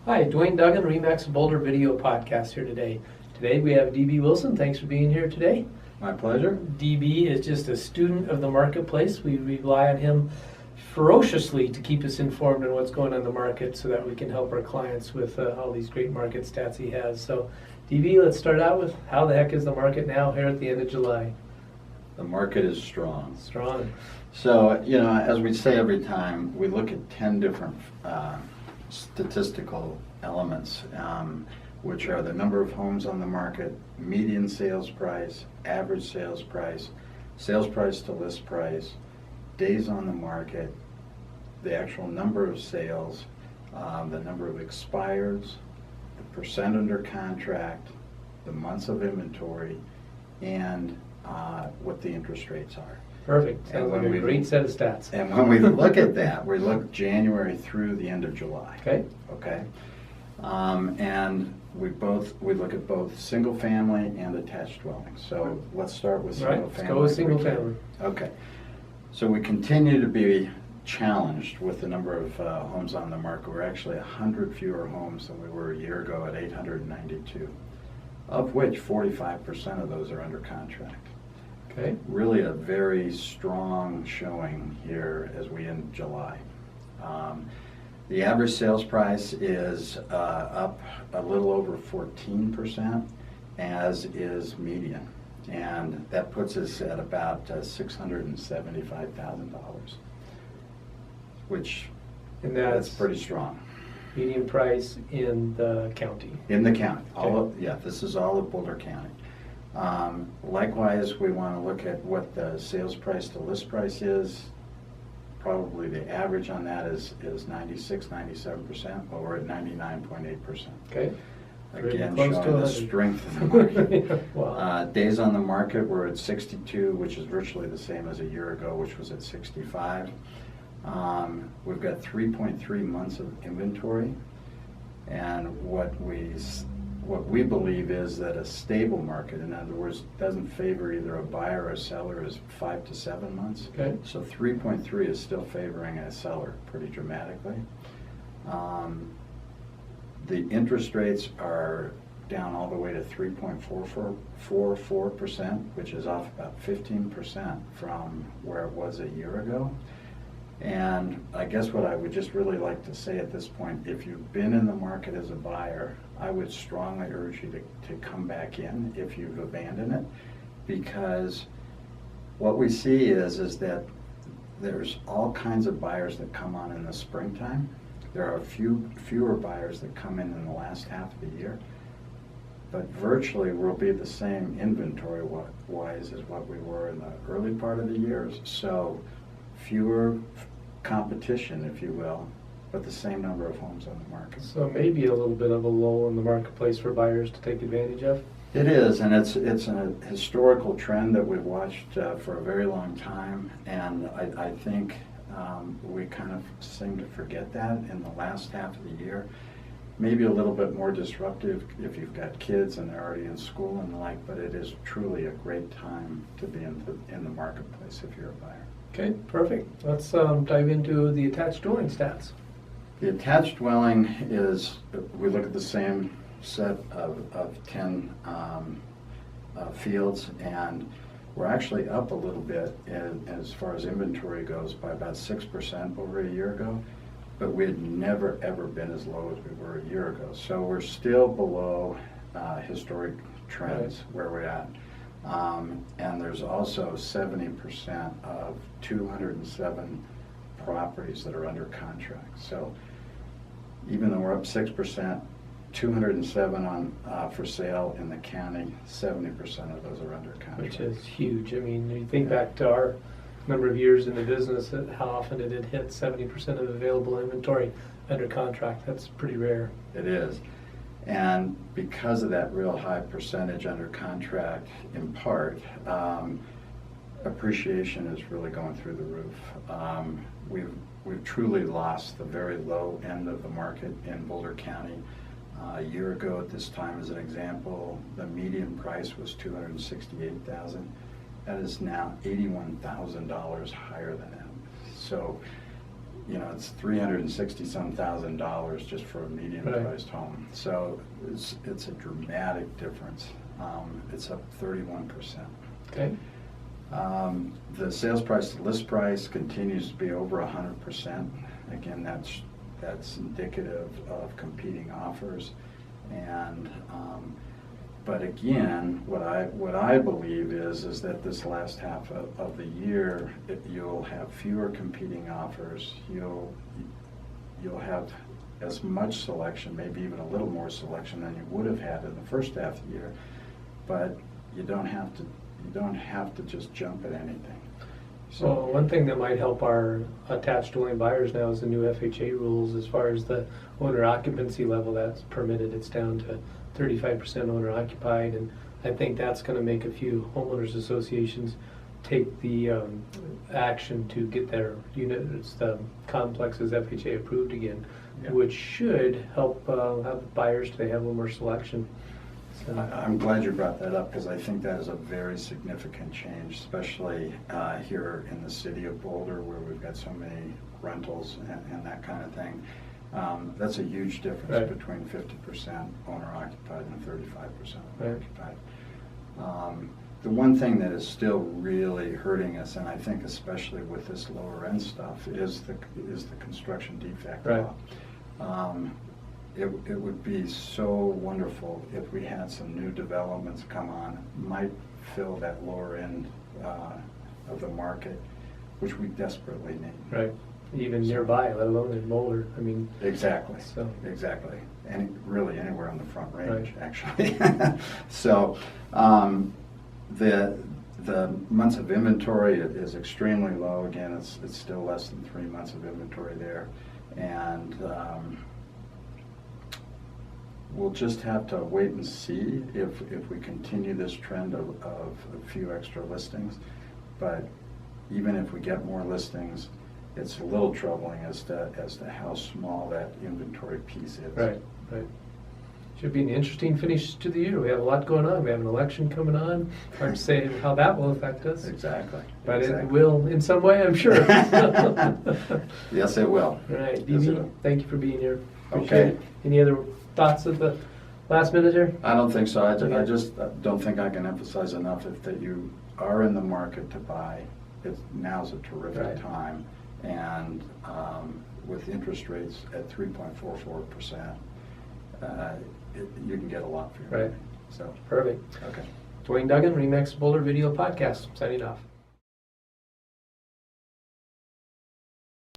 Hi, Duane Duggan, RE/MAX Boulder Video Podcast here today. Today we have DB Wilson. Thanks for being here today. My pleasure. DB is just a student of the marketplace. We rely on him ferociously to keep us informed on what's going on in the market so that we can help our clients with all these great market stats he has. So, DB, let's start out with how the heck is the market now here at the end of July? The market is strong. Strong. So, as we say every time, we look at 10 different statistical elements, which are the number of homes on the market, median sales price, average sales price to list price, days on the market, the actual number of sales, the number of expireds, the percent under contract, the months of inventory, and what the interest rates are. Perfect. Sounds like a great set of stats. And when we look at that, we look January through the end of July. Okay. And we look at both single family and attached dwellings. So let's start with single family. Let's go with single family. Okay. So we continue to be challenged with the number of homes on the market. We're actually 100 fewer homes than we were a year ago at 892, of which 45% of those are under contract. Okay. Really a very strong showing here as we end July. The average sales price is up a little over 14%, as is median. And that puts us at about $675,000, which that's pretty strong. Median price in the county. In the county. Okay. This is all of Boulder County. Likewise, we want to look at what the sales price to list price is. Probably the average on that is 96-97%, but we're at 99.8%. Okay. Again, showing the strength of the market. Wow. Days on the market, we're at 62, which is virtually the same as a year ago, which was at 65. We've got 3.3 months of inventory, and what we believe is that a stable market, in other words, doesn't favor either a buyer or a seller, is 5 to 7 months. Okay. So 3.3 is still favoring a seller pretty dramatically. The interest rates are down all the way to 3.44%, which is off about 15% from where it was a year ago. And I guess what I would just really like to say at this point, if you've been in the market as a buyer, I would strongly urge you to come back in if you've abandoned it, because what we see is that there's all kinds of buyers that come on in the springtime. There are fewer buyers that come in the last half of the year, but virtually we'll be the same inventory-wise as what we were in the early part of the years. So fewer competition, if you will, but the same number of homes on the market. So maybe a little bit of a lull in the marketplace for buyers to take advantage of? It is, and it's a historical trend that we've watched for a very long time, and I think we kind of seem to forget that in the last half of the year. Maybe a little bit more disruptive if you've got kids and they're already in school and the like, but it is truly a great time to be in the marketplace if you're a buyer. Okay, perfect. Let's dive into the attached dwelling stats. The attached dwelling is, we look at the same set of 10 fields, and we're actually up a little bit as far as inventory goes by about 6% over a year ago, but we had never ever been as low as we were a year ago. So we're still below historic trends where we're at. And there's also 70% of 207 properties that are under contract. So even though we're up 6%, 207 on for sale in the county, 70% of those are under contract. Which is huge. I mean, you think back to our number of years in the business, how often did it hit 70% of available inventory under contract? That's pretty rare. It is. And because of that real high percentage under contract, in part, appreciation is really going through the roof. We've truly lost the very low end of the market in Boulder County. A year ago at this time, as an example, the median price was $268,000. That is now $81,000 higher than that. So it's $360-some thousand just for a medium-priced home. So it's a dramatic difference. It's up 31%. Okay. The sales price to list price continues to be over 100%. Again, that's indicative of competing offers. And but again, what I believe is that this last half of the year, you'll have fewer competing offers. You'll have as much selection, maybe even a little more selection than you would have had in the first half of the year. But you don't have to just jump at anything. So one thing that might help our attached dwelling buyers now is the new FHA rules as far as the owner occupancy level that's permitted. It's down to 35% owner occupied, and I think that's going to make a few homeowners associations take the action to get their units, the complexes FHA approved again, which should help have the buyers to have a little more selection. So. I'm glad you brought that up because I think that is a very significant change, especially here in the city of Boulder where we've got so many rentals and that kind of thing. That's a huge difference between 50% owner occupied and 35% owner occupied. The one thing that is still really hurting us, and I think especially with this lower end stuff, is the construction defect law. It would be so wonderful if we had some new developments come on, might fill that lower end of the market, which we desperately need. Right. Even nearby, let alone in Boulder. I mean. Exactly. So. Exactly. And really anywhere on the Front Range, actually. So the months of inventory is extremely low. Again, it's still less than 3 months of inventory there, and we'll just have to wait and see if we continue this trend of a few extra listings. But even if we get more listings, it's a little troubling as to how small that inventory piece is. Right. Should be an interesting finish to the year. We have a lot going on. We have an election coming on. Hard to say how that will affect us. Exactly. But it will in some way, I'm sure. Yes, it will. All right, Yes, it DB, will. thank you for being here. Appreciate Okay. it. Any other thoughts at the last minute here? I don't think so. I just don't think I can emphasize enough that you are in the market to buy. Now's a terrific time. And with interest rates at 3.44%, you can get a lot for your money. Right. So Perfect. okay. Duane Duggan, Remax Boulder Video Podcast, signing off.